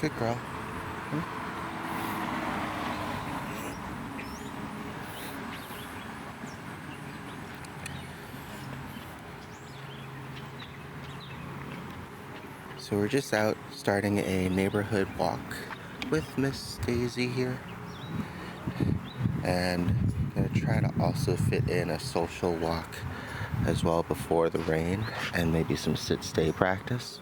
Good girl. So we're just out starting a neighborhood walk with Miss Daisy here. And gonna try to also fit in a social walk as well before the rain and maybe some sit-stay practice.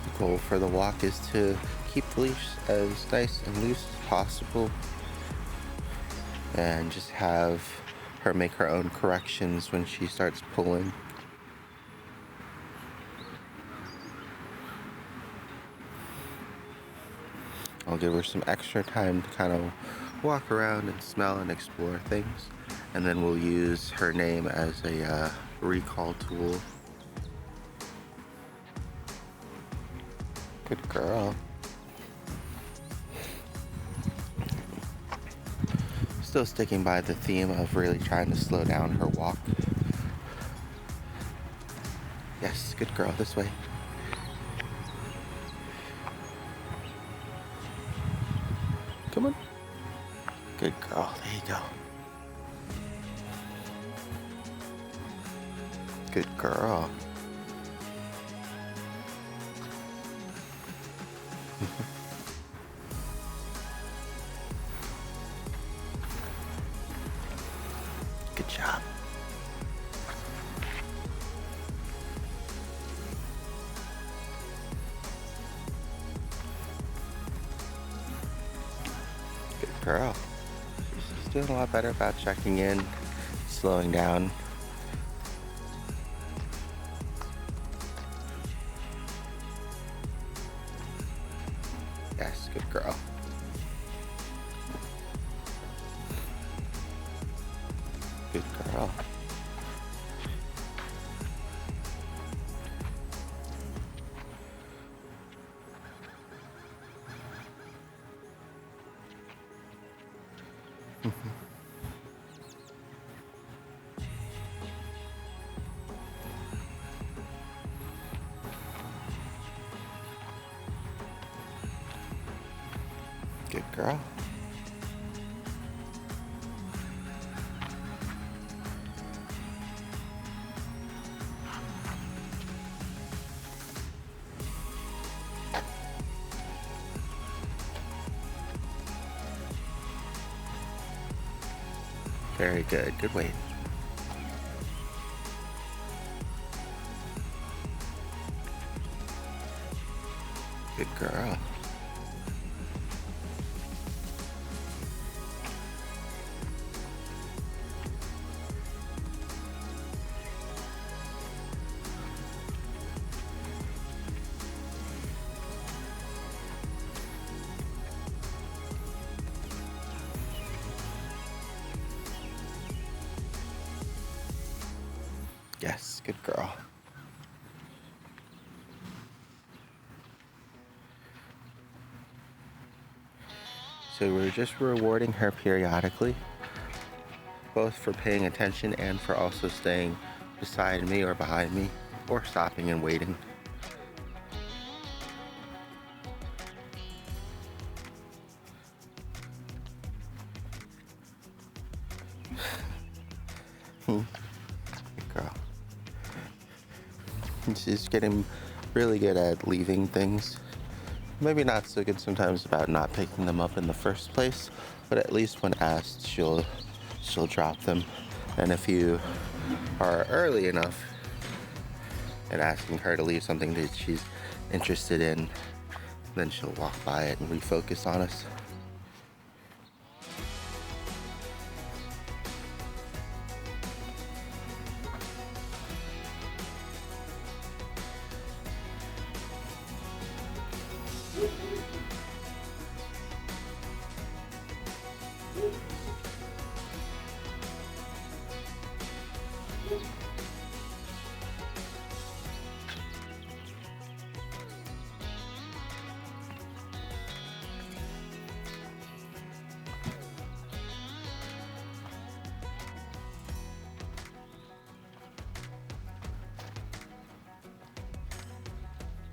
The goal for the walk is to keep the leash as nice and loose as possible and just have her make her own corrections when she starts pulling. I'll give her some extra time to kind of walk around and smell and explore things, and then we'll use her name as a recall tool. Good girl. Still sticking by the theme of really trying to slow down her walk. Yes, good girl, this way. Come on. Good girl, there you go. Good girl. Good job. Good girl. She's doing a lot better about checking in, slowing down. Yes, good girl. Good girl. Good girl. Very good. Good weight. Good girl. Yes, good girl. So we're just rewarding her periodically, both for paying attention and for also staying beside me or behind me, or stopping and waiting. Good girl. She's getting really good at leaving things. Maybe not so good sometimes about not picking them up in the first place, but at least when asked, she'll drop them. And if you are early enough in asking her to leave something that she's interested in, then she'll walk by it and refocus on us.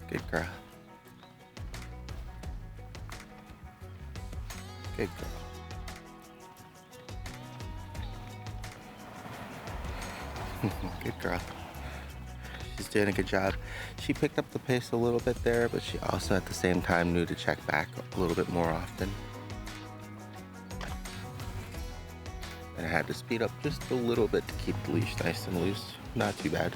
Good girl. Good girl. Good girl. She's doing a good job. She picked up the pace a little bit there, but she also at the same time knew to check back a little bit more often. And I had to speed up just a little bit to keep the leash nice and loose. Not too bad.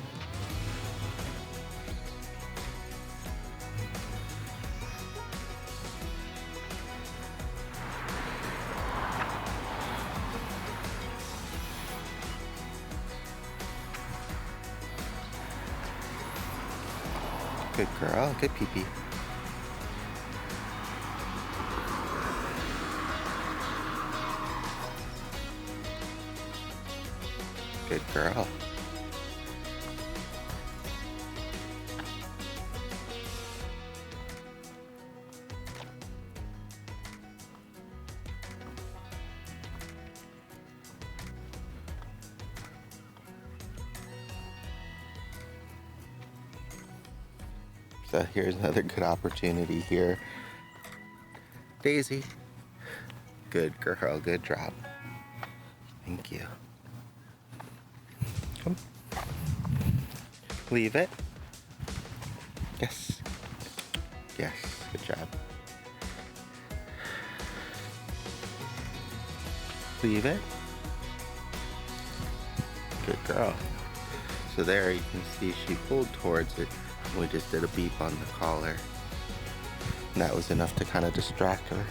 Good girl, good pee-pee. Good girl. So here's another good opportunity here. Daisy. Good girl, good drop. Thank you. Come. Leave it. Yes. Yes, good job. Leave it. Good girl. So there you can see she pulled towards it. We just did a beep on the collar. And that was enough to kind of distract her.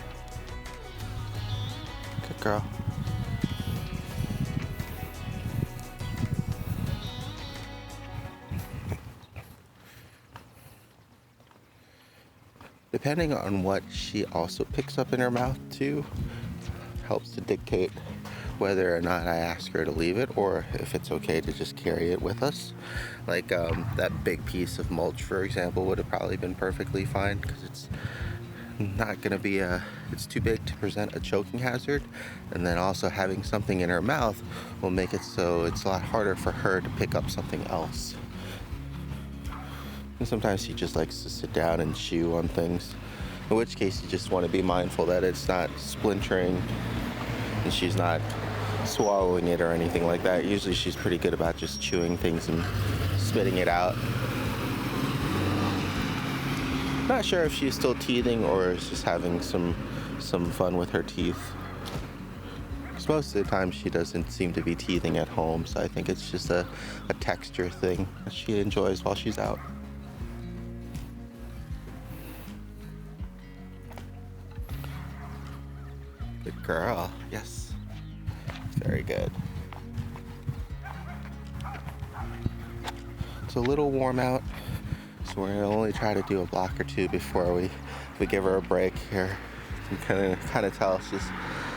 Good girl. Depending on what she also picks up in her mouth too, helps to dictate whether or not I ask her to leave it or if it's okay to just carry it with us. Like that big piece of mulch, for example, would have probably been perfectly fine because it's not going to be it's too big to present a choking hazard. And then also having something in her mouth will make it so it's a lot harder for her to pick up something else. And sometimes she just likes to sit down and chew on things, in which case you just want to be mindful that it's not splintering and she's not swallowing it or anything like that. Usually she's pretty good about just chewing things and spitting it out. Not sure if she's still teething or is just having some fun with her teeth. Because most of the time she doesn't seem to be teething at home, so I think it's just a texture thing that she enjoys while she's out. Good girl, yes. Very good. It's a little warm out, so we're gonna only try to do a block or two before we give her a break here. You can kind of tell she's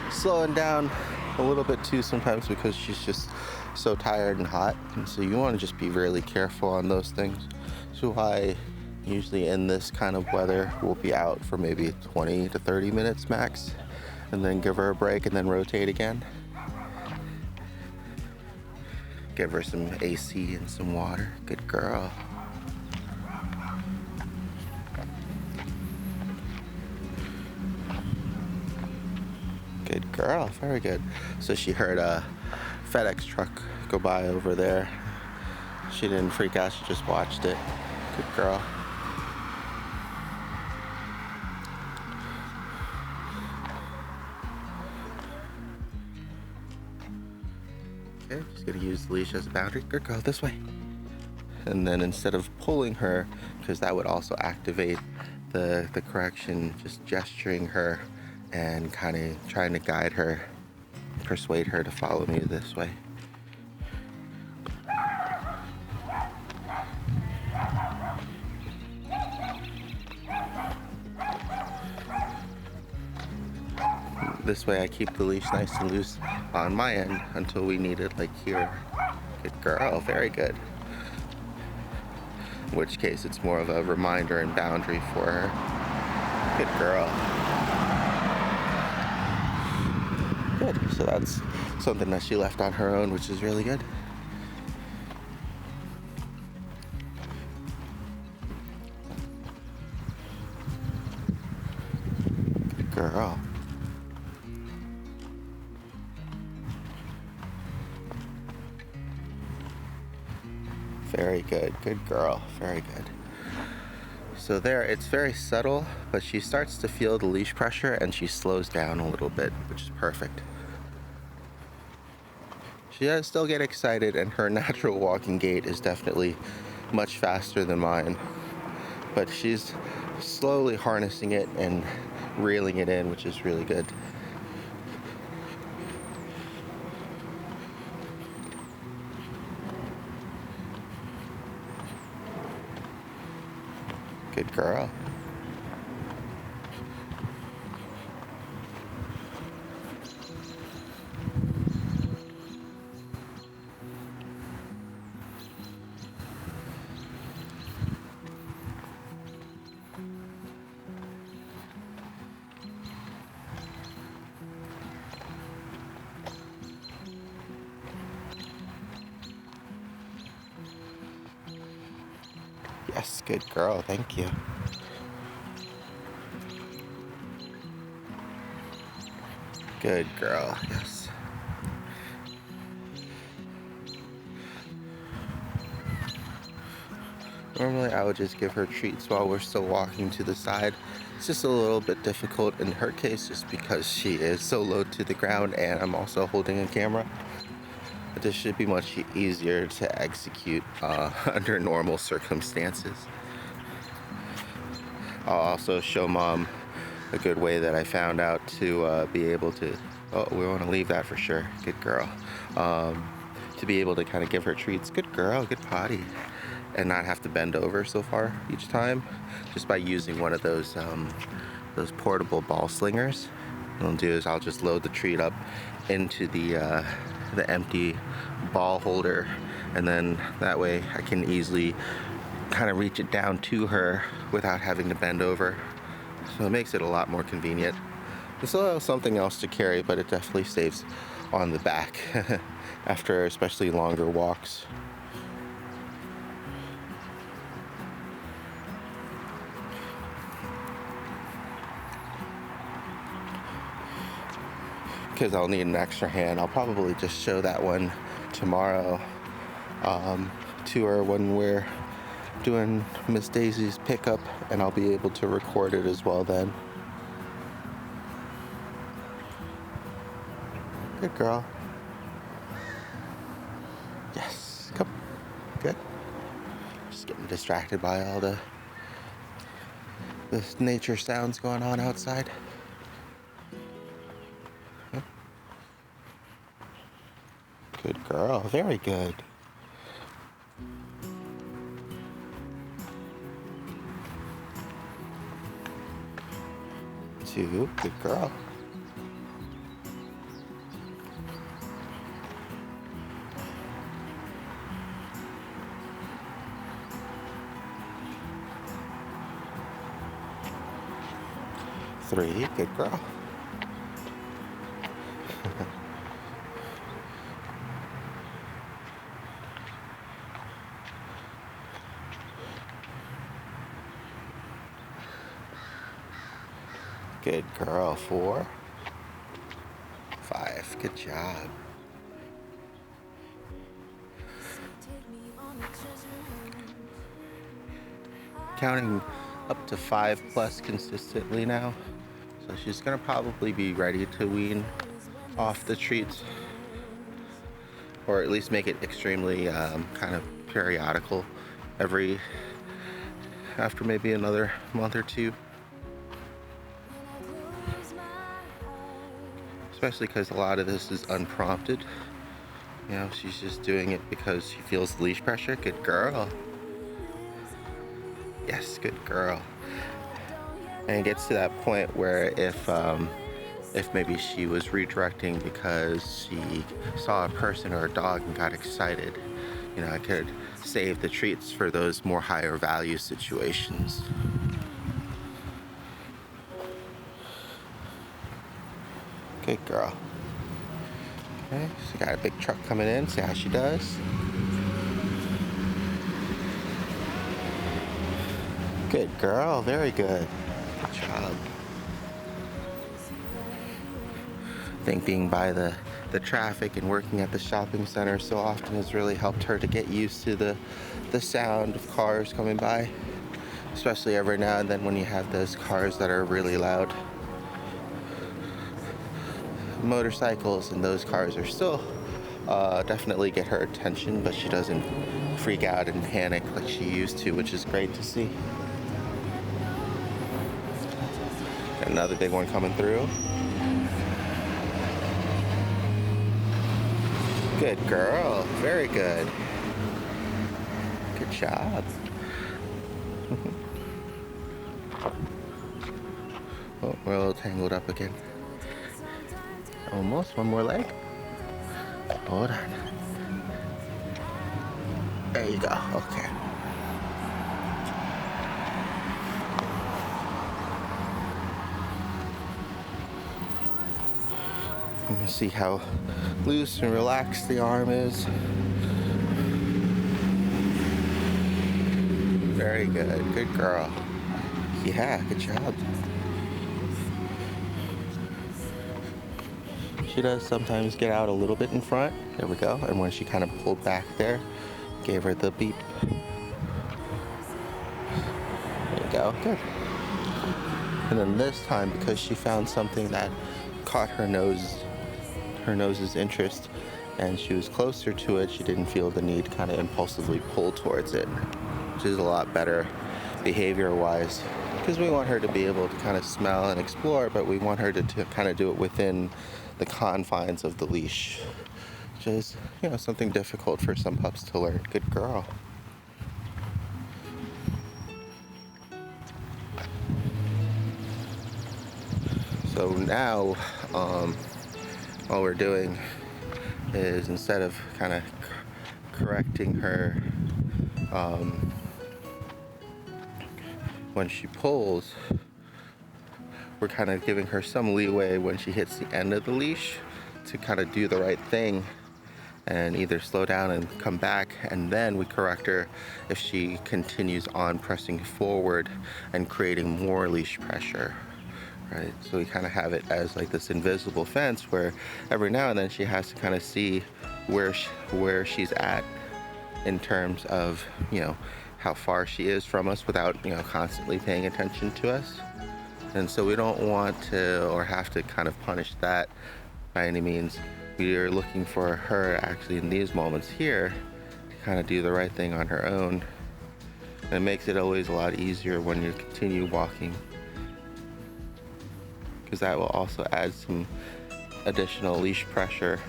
slowing down a little bit too sometimes because she's just so tired and hot, and so you want to just be really careful on those things. So why usually in this kind of weather we'll be out for maybe 20 to 30 minutes max, and then give her a break and then rotate again. Give her some AC and some water. Good girl. Good girl, very good. So she heard a FedEx truck go by over there. She didn't freak out, she just watched it. Good girl. Okay, just gonna use the leash as a boundary. Good girl, this way. And then instead of pulling her, because that would also activate the correction, just gesturing her and kind of trying to guide her, persuade her to follow me this way. This way I keep the leash nice and loose on my end until we need it, like here. Good girl, very good. In which case it's more of a reminder and boundary for her. Good girl. Good, so that's something that she left on her own, which is really good. girl. Very good. Good girl. Very good. So there, it's very subtle, but she starts to feel the leash pressure and she slows down a little bit, which is perfect. She does still get excited, and her natural walking gait is definitely much faster than mine. But she's slowly harnessing it and reeling it in, which is really good. Good girl. Yes, good girl. Thank you. Good girl. Yes. Normally I would just give her treats while we're still walking to the side. It's just a little bit difficult in her case just because she is so low to the ground and I'm also holding a camera. But this should be much easier to execute under normal circumstances. I'll also show Mom a good way that I found out to be able to, oh, we want to leave that for sure. Good girl. To be able to kind of give her treats. Good girl, good potty. And not have to bend over so far each time, just by using one of those portable ball slingers. What I'll do is I'll just load the treat up into the empty ball holder, and then that way I can easily kind of reach it down to her without having to bend over. So it makes it a lot more convenient. It's still something else to carry, but it definitely saves on the back after especially longer walks. Because I'll need an extra hand. I'll probably just show that one tomorrow to her when we're doing Miss Daisy's pickup, and I'll be able to record it as well then. Good girl. Yes, come. Good. Just getting distracted by all the nature sounds going on outside. Good girl, very good. Two, good girl. Three, good girl. Good girl. 4, 5. Good job. Counting up to 5 plus consistently now. So she's gonna probably be ready to wean off the treats, or at least make it extremely kind of periodical after maybe another month or two. Especially because a lot of this is unprompted. You know, she's just doing it because she feels the leash pressure. Good girl. Yes, good girl. And it gets to that point where if maybe she was redirecting because she saw a person or a dog and got excited, you know, I could save the treats for those more higher value situations. Good girl. Okay, she got a big truck coming in. See how she does. Good girl. Very good. Good job. think being by the traffic and working at the shopping center so often has really helped her to get used to the sound of cars coming by, especially every now and then when you have those cars that are really loud. Motorcycles and those cars are still definitely get her attention, but she doesn't freak out and panic like she used to, which is great to see. Another big one coming through. Good girl, very good. Good job. Oh, we're a little tangled up again. Almost, one more leg. Hold on. There you go, okay. You can see how loose and relaxed the arm is. Very good, good girl. Yeah, good job. She does sometimes get out a little bit in front. There we go. And when she kind of pulled back there, gave her the beep. There you go, good. And then this time, because she found something that caught her nose's interest, and she was closer to it, she didn't feel the need to kind of impulsively pull towards it, which is a lot better behavior-wise, because we want her to be able to kind of smell and explore, but we want her to kind of do it within the confines of the leash, which is, something difficult for some pups to learn. Good girl. So now, all we're doing is, instead of kind of correcting her when she pulls, we're kind of giving her some leeway when she hits the end of the leash to kind of do the right thing and either slow down and come back, and then we correct her if she continues on pressing forward and creating more leash pressure. Right, so we kind of have it as like this invisible fence where every now and then she has to kind of see where she's at in terms of how far she is from us without constantly paying attention to us. And so we don't want to or have to kind of punish that by any means. We are looking for her actually in these moments here to kind of do the right thing on her own. And it makes it always a lot easier when you continue walking, because that will also add some additional leash pressure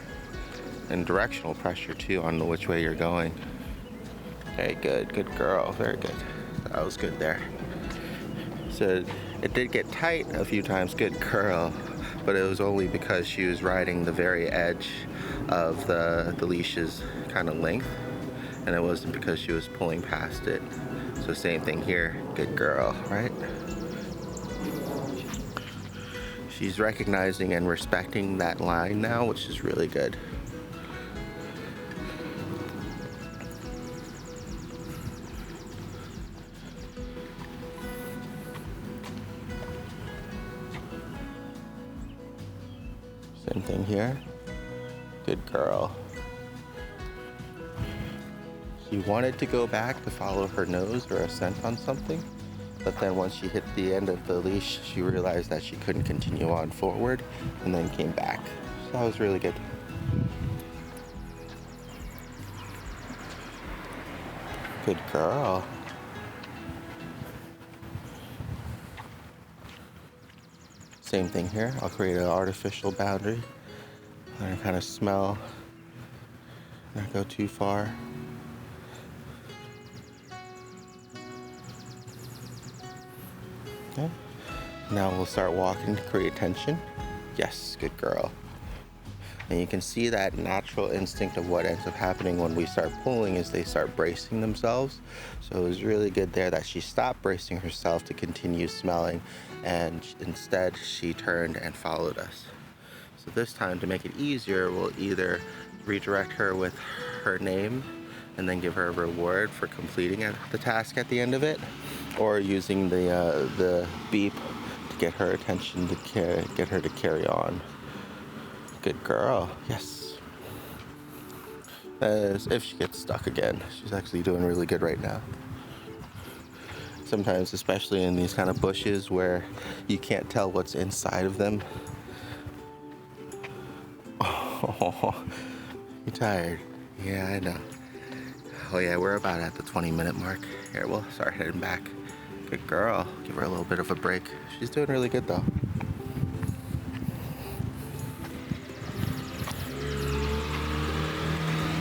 and directional pressure too on which way you're going. Okay, good girl, very good. That was good there. So it did get tight a few times, good girl, but it was only because she was riding the very edge of the leash's kind of length, and it wasn't because she was pulling past it. So same thing here, good girl, right? She's recognizing and respecting that line now, which is really good. Same thing here. Good girl. She wanted to go back to follow her nose or a scent on something, but then once she hit the end of the leash, she realized that she couldn't continue on forward and then came back. So that was really good. Good girl. Same thing here. I'll create an artificial boundary. And kind of smell, not go too far. Okay. Now we'll start walking to create tension. Yes, good girl. And you can see that natural instinct of what ends up happening when we start pulling is they start bracing themselves. So it was really good there that she stopped bracing herself to continue smelling, and instead she turned and followed us. So this time, to make it easier, we'll either redirect her with her name and then give her a reward for completing the task at the end of it, or using the beep to get her attention, to get her to carry on. Good girl. Yes. As if she gets stuck again. She's actually doing really good right now. Sometimes, especially in these kind of bushes where you can't tell what's inside of them. Oh, you tired? Yeah, I know. Oh yeah, we're about at the 20-minute mark. Here, we'll start heading back. Good girl. Give her a little bit of a break. She's doing really good though.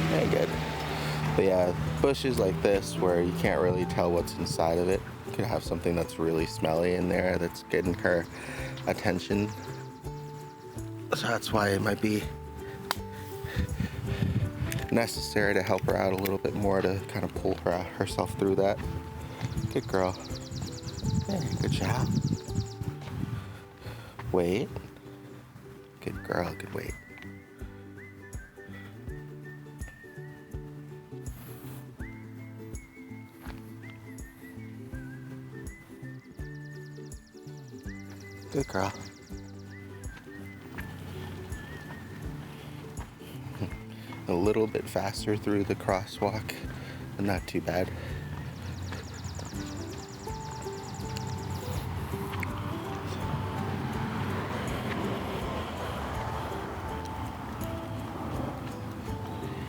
Very good. But yeah, bushes like this where you can't really tell what's inside of it. You could have something that's really smelly in there that's getting her attention. So that's why it might be necessary to help her out a little bit more to kind of pull herself through that. Good girl. Yeah, good job. Wait. Good girl, good wait. Good girl. A little bit faster through the crosswalk, but not too bad.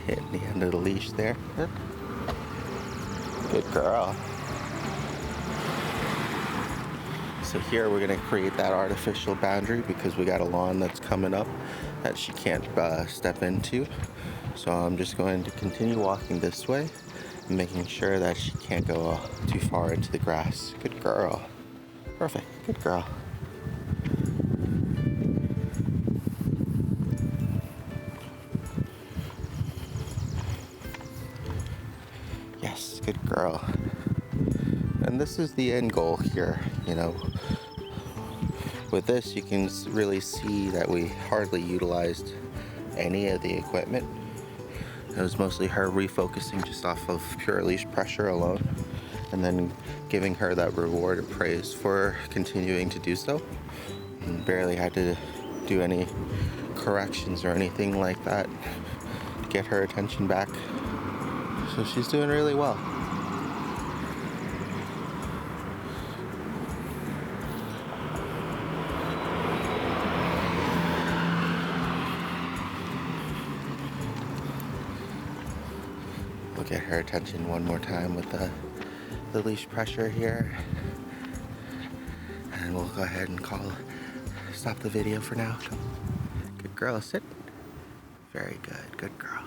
Hitting the end of the leash there. Good girl. So here we're gonna create that artificial boundary because we got a lawn that's coming up that she can't step into. So I'm just going to continue walking this way, making sure that she can't go too far into the grass. Good girl. Perfect. Good girl. Yes, good girl. And this is the end goal here, you know. With this, you can really see that we hardly utilized any of the equipment. It was mostly her refocusing just off of pure leash pressure alone, and then giving her that reward and praise for continuing to do so. And barely had to do any corrections or anything like that to get her attention back. So she's doing really well. We'll get her attention one more time with the leash pressure here. And we'll go ahead and stop the video for now. Good girl, sit. Very good, good girl.